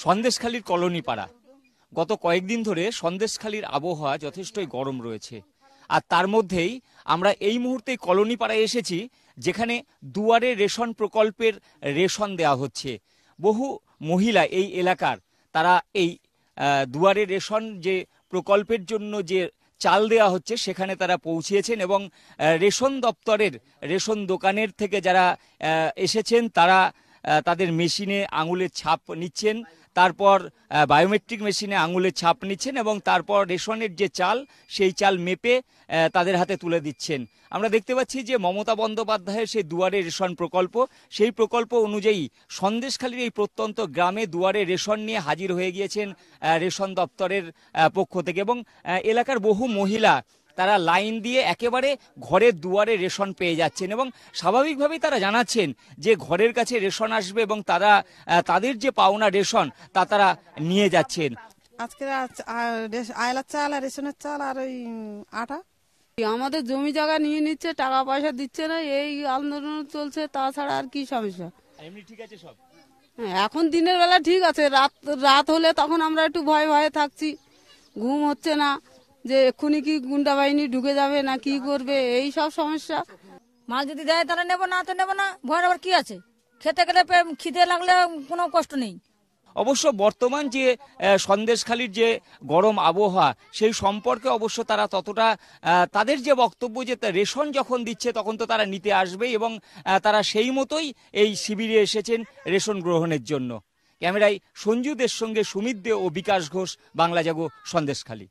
সন্দেশখালীর কলোনি পাড়া। গত কয়েকদিন ধরে সন্দেশখালীর আবহাওয়া যথেষ্টই গরম রয়েছে, আর তার মধ্যেই আমরা এই মুহূর্তে কলোনি পাড়ায় এসেছি, যেখানে দুয়ারে রেশন প্রকল্পের রেশন দেওয়া হচ্ছে। বহু মহিলা এই এলাকার, তারা এই দুয়ারে রেশন যে প্রকল্পের জন্য যে চাল দেওয়া হচ্ছে সেখানে তারা পৌঁছিয়েছেন, এবং রেশন দপ্তরের রেশন দোকানের থেকে যারা এসেছেন তারা তাদের মেশিনে আঙুলের ছাপ নিচ্ছেন, তারপর বায়োমেট্রিক মেশিনে আঙুলের ছাপ নিচ্ছেন, এবং তারপর রেশনের যে চাল সেই চাল মেপে তাদের হাতে তুলে দিচ্ছেন। আমরা দেখতে পাচ্ছি যে মমতা বন্দ্যোপাধ্যায়ের সেই দুয়ারে রেশন প্রকল্প, সেই প্রকল্প অনুযায়ী সন্দেশখালীর এই প্রত্যন্ত গ্রামে দুয়ারে রেশন নিয়ে হাজির হয়ে গিয়েছেন রেশন দপ্তরের পক্ষ থেকে, এবং এলাকার বহু মহিলা তারা লাইন দিয়ে একেবারে ঘরের দুয়ারে রেশন পেয়ে যাচ্ছেন, এবং স্বাভাবিকভাবেই তারা জানাচ্ছেন যে ঘরের কাছে রেশন আসবে এবং তারা তাদের যে পাওনা রেশন তা তারা নিয়ে যাচ্ছেন। আজকে আয়লার চাল আর রেশনের চাল আর ওই আটা। আমাদের জমি জায়গা নিয়ে নিচ্ছে, টাকা পয়সা দিচ্ছে না, এই আন্দোলন চলছে, তাছাড়া আর কি সমস্যা। এমনি ঠিক আছে সব? এখন দিনের বেলা ঠিক আছে, রাত হলে তখন আমরা একটু ভয়ে ভয়ে থাকছি, ঘুম হচ্ছে না, যে এক্ষুনি কি গুন্ডা বাহিনী ঢুকে যাবে না কি করবে, এই সব সমস্যা। মাল যদি দেয় তাহলে নেবো, না তো নেবো না। ভয়ের আবার কি আছে, খেতে গেলে খিদে লাগলে কোনো কষ্ট নেই। অবশ্য বর্তমান যে সন্দেশখালীর যে গরম আবহাওয়া সেই সম্পর্কে অবশ্য তারা ততটা, তাদের যে বক্তব্য যে রেশন যখন দিচ্ছে তখন তো তারা নিতে আসবে, এবং তারা সেই মতোই এই শিবিরে এসেছেন রেশন গ্রহণের জন্য। ক্যামেরায় সঞ্জুদের সঙ্গে সুমিত দে ও বিকাশ ঘোষ, বাংলা জাগো, সন্দেশখালী।